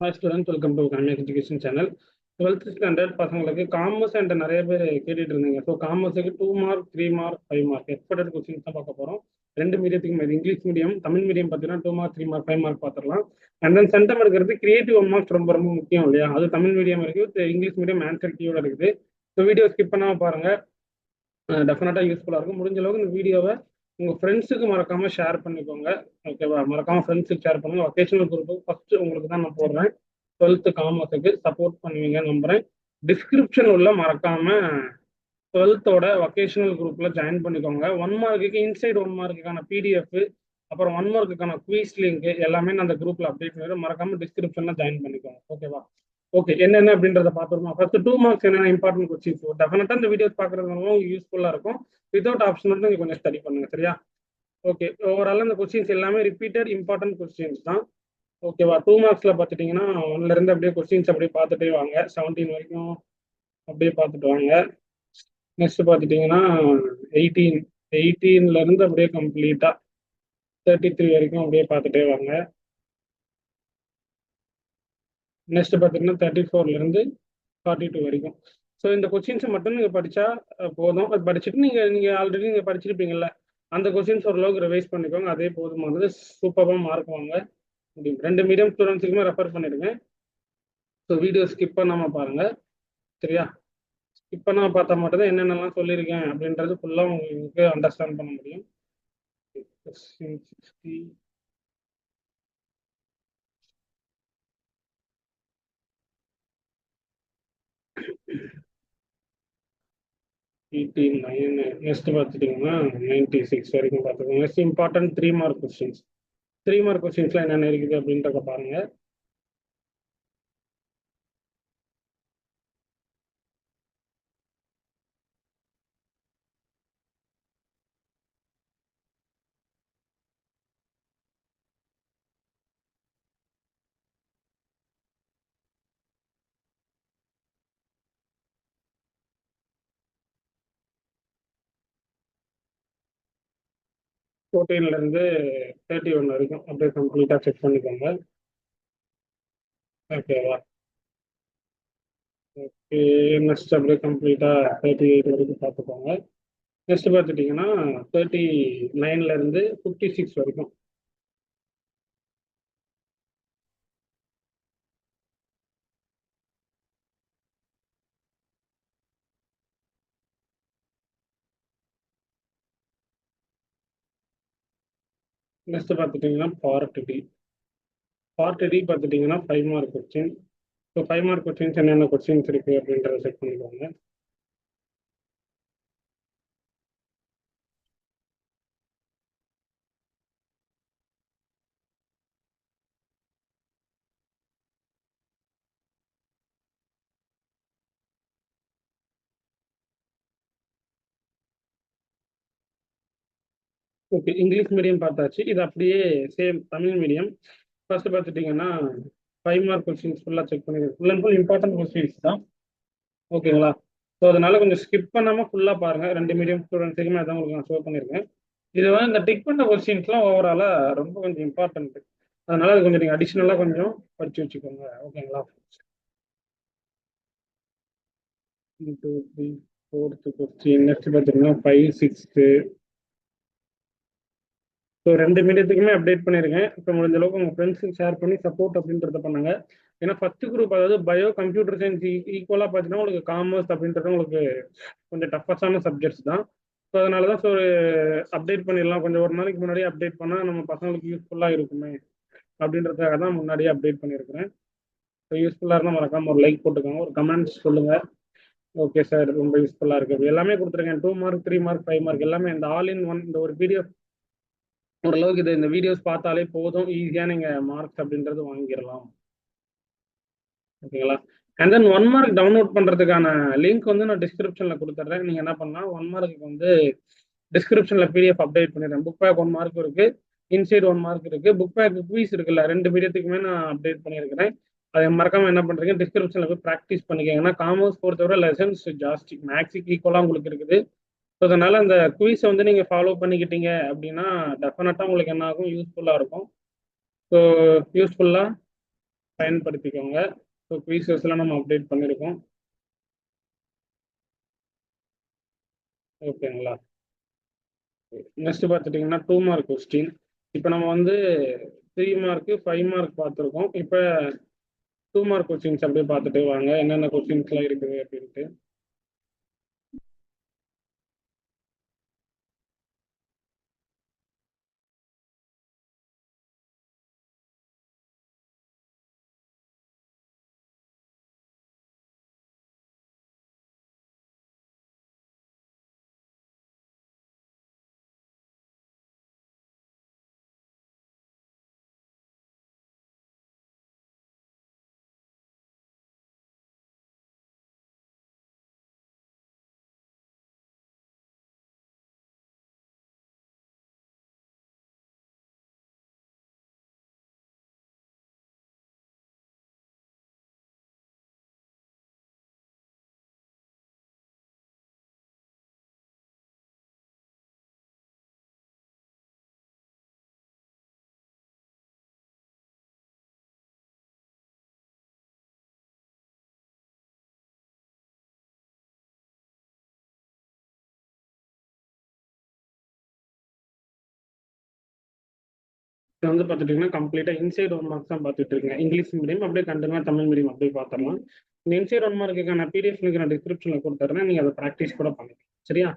Hi students, welcome to Kamiyak Education Channel. 12th standard பசங்களுக்கு commerce and நிறைய பேர் கேட்டுட்டு இருந்தீங்க. ஸோ காமர்ஸுக்கு 2 mark 3 mark 5 mark expected questions தான் பார்க்க போகிறோம். ரெண்டு மீடியத்துக்கு இது இங்கிலீஷ் மீடியம் தமிழ் மீடியம் பார்த்தீங்கன்னா 2 மார்க் 3 மார்க் 5 மார்க் பார்த்துடலாம். அண்ட் தென் சென்டம் இருக்கிறது கிரியேட்டிவ் 1 மார்க்ஸ் ரொம்ப ரொம்ப முக்கியம் இல்லையா? அது தமிழ் மீடியம் இருக்குது, இங்கிலீஷ் மீடியம் ஆன்சர் கீயோட இருக்குது. ஸோ வீடியோ ஸ்கிப் பண்ணாமல் பாருங்க, டெஃபினட்டாக யூஸ்ஃபுல்லாக இருக்கும். முடிஞ்ச அளவுக்கு இந்த வீடியோவை உங்கள் ஃப்ரெண்ட்ஸுக்கு மறக்காமல் ஷேர் பண்ணிக்கோங்க. ஓகேவா? மறக்காமல் ஃப்ரெண்ட்ஸுக்கு ஷேர் பண்ணுங்கள். வொகேஷனல் குரூப்பு ஃபஸ்ட்டு உங்களுக்கு தான் நான் போடுறேன். 12th காமர்ஸுக்கு சப்போர்ட் பண்ணுவீங்க நம்புகிறேன். டிஸ்கிரிப்ஷன் உள்ள மறக்காமல் 12th வொகேஷனல் குரூப்பில் ஜாயின் பண்ணிக்கோங்க. 1 மார்க்குக்கு இன்சைட் 1 மார்க்குக்கான பிடிஎஃப், அப்புறம் 1 மார்க்குக்கான குவீஸ் லிங்க் எல்லாமே நான் அந்த குரூப்பில் அப்டேட் பண்ணிடுறேன். மறக்காமல் டிஸ்கிரிப்ஷனில் ஜாயின் பண்ணிக்கோங்க. ஓகேவா? ஓகே, என்னென்ன அப்படின்றத பார்த்துருமா? ஃபர்ஸ்ட் 2 மார்க்ஸ் என்னென்ன இம்பார்ட்டன்ட் கொஸ்டின்ஸ். டெஃபினட்டாக இந்த வீடியோஸ் பார்க்குறதுனால உங்களுக்கு யூஸ்ஃபுல்லாக இருக்கும். வித்தவுட் ஆப்ஷன் வந்து நீங்கள் கொஞ்சம் ஸ்டடி பண்ணுங்க, சரியா? ஓகே, ஓவரால் இந்த கொஸ்டின்ஸ் எல்லாமே ரிப்பீட்டட் இம்பார்ட்டன்ட் கொஸ்டின்ஸ் தான். ஓகேவா? 2 மார்க்ஸில் பார்த்துட்டிங்கன்னா 1லேருந்து அப்படியே கொஸ்டின்ஸ் அப்படியே பார்த்துட்டே வாங்க. 17 வரைக்கும் அப்படியே பார்த்துட்டு வாங்க. நெக்ஸ்ட் பார்த்துட்டிங்கன்னா 18லேருந்து அப்படியே கம்ப்ளீட்டாக 33 வரைக்கும் அப்படியே பார்த்துட்டே வாங்க. நெக்ஸ்ட் பார்த்தீங்கன்னா 34லேருந்து 42 வரைக்கும். ஸோ இந்த கொஸ்டின்ஸை மட்டும் நீங்கள் படித்தா போதும். அது படிச்சுட்டு நீங்கள் ஆல்ரெடி நீங்கள் படிச்சிருப்பீங்கல்ல, அந்த கொஸ்டின்ஸ் ஓரளவுக்கு ரிவைஸ் பண்ணிக்கோங்க. அதே போதுமானது. சூப்பராக மார்க் வாங்க முடியும். 2 மீடியம் ஸ்டூடெண்ட்ஸுக்குமே ரெஃபர் பண்ணிடுங்க. ஸோ வீடியோ ஸ்கிப் பண்ணாமல் பாருங்கள், சரியா? ஸ்கிப் பண்ணாமல் பார்த்தா மட்டும்தான் என்னென்னலாம் சொல்லியிருக்கேன் அப்படின்றது ஃபுல்லாக உங்களுக்கு அண்டர்ஸ்டாண்ட் பண்ண முடியும். கொஸ்டின் 60 89. நெக்ஸ்ட் பார்த்துட்டிங்கன்னா 96 வரைக்கும் பார்த்துக்கோங்க. Next important 3 mark questions. 3 mark கொஸ்டின்ஸ்லாம் என்னென்ன இருக்குது அப்படின்றத பாருங்க. இருந்து 31 வரைக்கும் அப்படியே கம்ப்ளீட்டாக செக் பண்ணிக்கோங்க. ஓகேவா? ஓகே, நெக்ஸ்ட் அப்படியே கம்ப்ளீட்டாக 38 வரைக்கும் பார்த்துக்கோங்க. நெக்ஸ்ட் பார்த்துட்டிங்கன்னா 39லேருந்து 56 வரைக்கும். நெக்ஸ்ட் பார்த்துட்டிங்கன்னா பார்ட் டி பார்த்துட்டிங்கன்னா 5 mark question. So 5 mark questions என்னென்ன கொஸ்டின்ஸ் இருக்குது அப்படின்றத செக் பண்ணிக்கோங்க. ஓகே, இங்கிலீஷ் மீடியம் பார்த்தாச்சு. இது அப்படியே சேம் தமிழ் மீடியம். ஃபர்ஸ்ட் பார்த்துட்டிங்கன்னா 5 மார்க் கொஸ்டின்ஸ் ஃபுல்லாக செக் பண்ணிடுங்க. Full and full important questions தான். ஓகேங்களா? ஸோ அதனால கொஞ்சம் ஸ்கிப் பண்ணாமல் ஃபுல்லாக பாருங்கள். 2 மீடியம் ஸ்டூடெண்ட்ஸுக்குமே அதான் உங்களுக்கு நான் ஷோ பண்ணியிருக்கேன். இது வந்து இந்த டிக் பண்ண கொஸ்டின்ஸ்லாம் ஓவராலாக ரொம்ப கொஞ்சம் இம்பார்ட்டன்ட். அதனால அது கொஞ்சம் நீங்கள் அடிஷ்னலாக கொஞ்சம் படிச்சு வச்சுக்கோங்க. ஓகேங்களா? 1 2 3 4th கொஸ்டின். நெக்ஸ்ட் பார்த்தீங்கன்னா 5 6. ஸோ 2 மீடியத்துக்குமே அப்டேட் பண்ணியிருக்கேன். இப்போ முடிஞ்ச அளவுக்கு உங்கள் ஃப்ரெண்ட்ஸுக்கு ஷேர் பண்ணி சப்போர்ட் அப்படின்றத பண்ணுங்க. ஏன்னா ஃபர்ஸ்ட் குரூப், அதாவது பயோ கம்ப்யூட்டர் சயின்ஸ் ஈக்குவலாக பார்த்தீங்கன்னா உங்களுக்கு காமர்ஸ் அப்படின்றது உங்களுக்கு கொஞ்சம் டஃபஸ்டான சப்ஜெக்ட்ஸ் தான். ஸோ அதனால தான் அப்டேட் பண்ணிடலாம். கொஞ்சம் ஒரு நாளைக்கு முன்னாடியே அப்டேட் பண்ணால் நம்ம பசங்களுக்கு யூஸ்ஃபுல்லாக இருக்குமே அப்படின்றதுக்காக தான் முன்னாடியே அப்டேட் பண்ணியிருக்கிறேன். ஸோ யூஸ்ஃபுல்லாக இருந்தால் மறக்காம ஒரு லைக் போட்டுக்கோங்க, ஒரு கமெண்ட்ஸ் சொல்லுங்கள். ஓகே சார், ரொம்ப யூஸ்ஃபுல்லாக இருக்குது. எல்லாமே கொடுத்துருக்கேன். 2 மார்க் 3 மார்க் 5 மார்க் எல்லாமே இந்த ஆல் இன் ஒன். இந்த ஒரு பிடிஎஃப் ஓரளவுக்கு இந்த வீடியோஸ் பார்த்தாலே போதும், ஈஸியாக நீங்கள் மார்க்ஸ் அப்படின்றது வாங்கிடலாம். ஓகேங்களா? அண்ட் தென் 1 மார்க் டவுன்லோட் பண்ணுறதுக்கான லிங்க் வந்து நான் டிஸ்கிரிப்ஷனில் கொடுத்துட்றேன். நீங்கள் என்ன பண்ணலாம், 1 மார்க்கு வந்து டிஸ்கிரிப்ஷனில் பிடிஎஃப் அப்டேட் பண்ணிடுறேன். புக் பேக் 1 மார்க் இருக்குது, இன்சைட் 1 மார்க் இருக்குது. புக் பேக் குவீஸ் இருக்குல்ல, 2 மீடியத்துக்குமே நான் அப்டேட் பண்ணியிருக்கிறேன். அதை மறக்காமல் என்ன பண்ணுறீங்க, டிஸ்கிரிப்ஷனில் போய் ப்ராக்டிஸ் பண்ணிக்கோங்க. ஏன்னா காமர்ஸ் பொறுத்தவரை லெசன்ஸ் ஜாஸ்தி, மேக்ஸுக்கு ஈக்குவலாக உங்களுக்கு இருக்குது. ஸோ அதனால அந்த குவீஸை வந்து நீங்கள் ஃபாலோ பண்ணிக்கிட்டீங்க அப்படின்னா டெஃபினட்டாக உங்களுக்கு என்ன ஆகும், யூஸ்ஃபுல்லாக இருக்கும். ஸோ யூஸ்ஃபுல்லாக பயன்படுத்திக்கோங்க. ஸோ குவீசஸ்லாம் நம்ம அப்டேட் பண்ணியிருக்கோம். ஓகேங்களா? நெக்ஸ்ட் பார்த்துட்டிங்கன்னா 2 மார்க் கொஸ்டின். இப்போ நம்ம வந்து 3 மார்க்கு 5 மார்க் பார்த்துருக்கோம். இப்போ 2 மார்க் கொஸ்டின்ஸ் அப்படியே பார்த்துட்டு வாங்க என்னென்ன கொஸ்டின்ஸ்லாம் இருக்குது அப்படின்ட்டு. இது வந்து பார்த்துட்டிங்கன்னா கம்ப்ளீட்டாக இன்சைட் 1 மார்க்ஸ் தான் பார்த்துட்டு இருக்கேன். இங்கிலீஷ் மீடியம் அப்படியே கண்டினியூவாக தமிழ் மீடியம் அப்படியே பார்த்துடலாம். இந்த இன்சைட் 1 மார்க்குக்கான பிடிஎஃப் லிங்க் நான் டிஸ்கிரிப்ஷனில் கொடுத்துட்றேன். நீங்கள் அதை ப்ராக்டிஸ் கூட பண்ணிக்கலாம். சரியா?